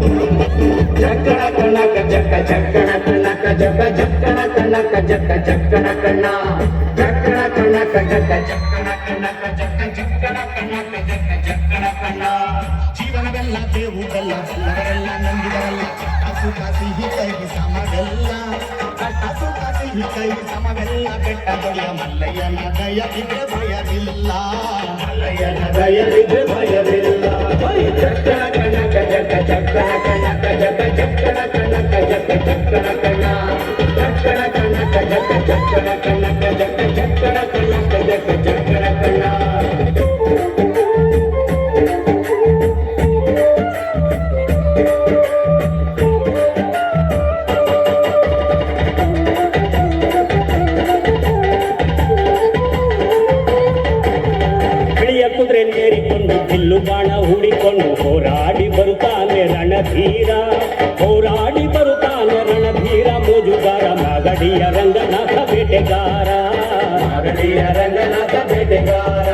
ಜಕ್ಕಣ ಕಣಕ ಜಕ್ಕ ಜಕ್ಕಣ ಕಣಕ ಜಕ್ಕ ಜಕ್ಕಣ ಕಣಕ ಜಕ್ಕ ಜಕ್ಕಣ ಕಣ್ಣ ಜಕ್ಕಣ ಕಣಕ ಜಕ್ಕ ಜಕ್ಕಣ ಕಣಕ ಜಕ್ಕ ಜಕ್ಕಣ ಕಣಕ ಜಕ್ಕ ಜಕ್ಕಣ ಕಣ್ಣ ಜೀವನವೆಲ್ಲ ಬೇವು ಬೆಲ್ಲ ಎಲ್ಲರೆಲ್ಲ ನಂಬಿದರಲ್ಲ ಸುಖ ಸಿಹಿ ಕೈಗೆ ಸಮವೆಲ್ಲ ಸುಖ ಸಿಹಿ ಕೈಗೆ ಸಮವೆಲ್ಲ ಬೆಟ್ಟ ದೊಡೆಯ ಮಲ್ಲಯ್ಯನ ದಯ ಇದ್ರೆ ಭಯವಿಲ್ಲ ಮಲ್ಲಯ್ಯನ ದಯ ಇದ್ರೆ ಭಯವಿಲ್ಲ ಜಕ್ಕಣ ಕಣಕ ಜಕ್ಕ ಜಕ್ಕಣ ಕಣಕ ಜಕ್ಕ ಜಕ್ಕಣ ಕಣಕ ಜಕ್ಕ ಜಕ್ಕಣ ಕಣ್ಣ ಜಕ್ಕಣ ಕಣಕ ಜಕ್ಕ ಜಕ್ಕಣ ಕಣಕ ಜಕ್ಕ ಜಕ್ಕಣ ಕಣಕ ಜಕ್ಕ ಜಕ್ಕಣ ಕಣ್ಣ ಕುದುರೆನ್ನೇರಿಕೊಂಡು ಬಿಲ್ಲು ಬಾಣ ಹೂಡಿಕೊಂಡು ಹೋರಾಡಿ ಬರುತ್ತಾನೆ ರಣಧೀರ ಹೋರಾಡಿ ಬರುತ್ತಾನೆ ರಣಧೀರ ಮೋಜುಗಾರ ಮಾಗಡಿಯ ರಂಗನಾಥ ಬೇಟೆಗಾರ ಮಾಗಡಿಯ ರಂಗನಾಥ ಬೇಟೆಗಾರ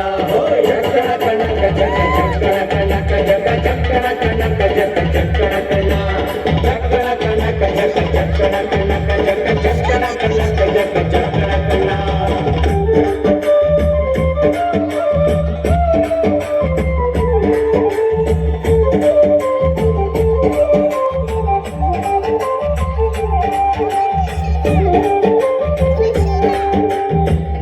ಜಕ್ಕಣ ಕಣಕ ಜಕ್ಕ ಜಕ್ಕಣ ಕಣಕ ಜಕ್ಕ ಜಕ್ಕಣ ಕಣಕ ಜಕ್ಕ ಜಕ್ಕಣ ಕಣ ಜಕ್ಕಣ ಕಣಕ ಜಕ್ಕ ಜಕ್ಕಣ ಕಣಕ ಜಕ್ಕ ಜಕ್ಕಣ ಕಣಕ ಜಕ್ಕ ಜಕ್ಕಣ ಕಣ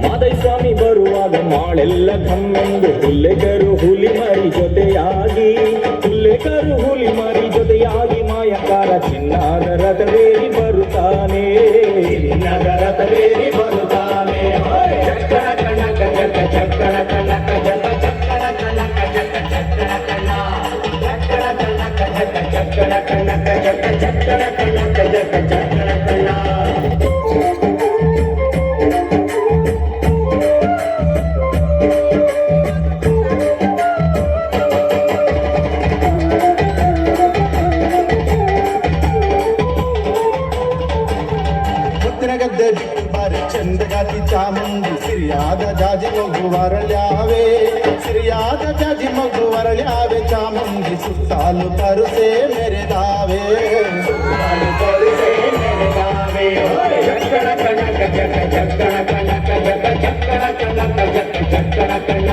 ಮಾದೈಸ್ವಾಮಿ ಬರುವಾಗ ಮಾಳೆಲ್ಲ ಕಮ್ಮೆಂದು ಹುಲ್ಲೆಗರು ಹುಲಿ ಮರಿ ಜೊತೆಯಾಗಿ ಹುಲ್ಲೆಗರು ಹುಲಿ ಮರಿ ಜೊತೆಯಾಗಿ ಮಾಯಕಾರ ಚಿನ್ನದ ರಥವೇರಿ ಬರುತ್ತಾನೆ ಚಿನ್ನದ ರಥವೇರಿ ಬರುತ್ತಾನೆ ಜಕ್ಕಣ ಕಣಕ ಜಕ್ಕ ಜಕ್ಕಣ ಕಣಕ ಜಕ್ಕ ಜಕ್ಕಣ ಕಣಕ ಜಕ್ಕ ಜಕ್ಕಣ ಕಣ ಜಕ್ಕಣ ಕಣಕ ಜಕ್ಕ ಜಕ್ಕಣ ಕಣಕ ಜಕ್ಕ ಜಕ್ಕಣ ಕಣಕ ಜಕ್ಕ ಜಕ್ಕಣ ಕಣ ಗದ್ದೆ ಬಾರಿ ಚಂದಗಾತಿ ಚಾಮುಂಡಿ ಸಿರಿಯಾದ ಜಾಜಿ ಮಗು ವರಳ್ಯಾವೆ ಸಿರಿಯಾದ ಜಾಜಿ ಮಗು ವರಳ್ಯಾವೆ ಚಾಮುಂಡಿ ಸುತ್ತಾಲು ತರುಸೆ ಮೆರೆದಾವೆ ಸುತ್ತಾಲು ತರುಸೆ ಮೆರೆದಾವೆ ಜಕ್ಕಣ ಕಣಕ ಜಕ್ಕ ಜಕ್ಕಣ ಕಣಕ ಜಕ್ಕ ಜಕ್ಕಣ ಕಣಕ ಜಕ್ಕ ಜಕ್ಕಣ ಕಣ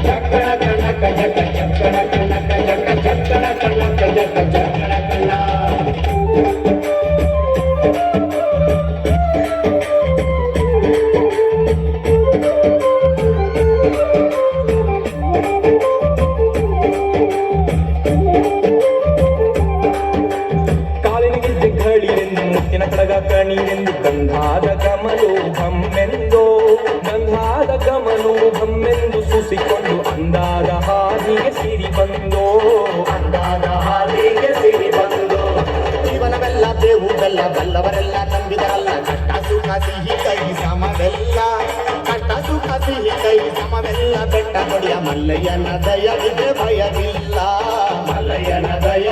ಜಕ್ಕಣ ಕಣಕ ಜಕ್ಕ ಜಕ್ಕಣ ಕಣಕ ಜಕ್ಕ ಜಕ್ಕಣ ಕಣಕ ಜಕ್ಕ ಜಕ್ಕಣ ಕಣ ಮುತ್ತಿನ ಕಡಗ ಕಣಿಯೆಂದು ಗಂಧಾದ ಗಮಲು ಭಮ್ಮೆಂದೋ ಗಂಧಾದ ಗಮಲು ಭಮ್ಮೆಂದು ಸುಸಿಕೊಂಡು ಅಂದಾದ ಹಾದಿಗೆ ಸಿರಿ ಬಂದೋ ಅಂದಾದ ಹಾದಿಗೆ ಸಿರಿ ಬಂದೋ ಜೀವನವೆಲ್ಲ ಬೇವು ಬೆಲ್ಲ ಬಲ್ಲವರೆಲ್ಲ ನಂಬಿದರಲ್ಲ ಕಷ್ಟ ಸುಖ ಸಿಹಿ ಕೈ ಸಮವೆಲ್ಲ ಕಷ್ಟ ಸುಖ ಸಿಹಿ ಕೈ ಸಮವೆಲ್ಲ ಬೆಟ್ಟ ದೊಡೆಯ ಮಲ್ಲಯ್ಯನ ದಯ ಇದ್ರೆ ಭಯವಿಲ್ಲ ಮಲ್ಲಯ್ಯನ ದಯ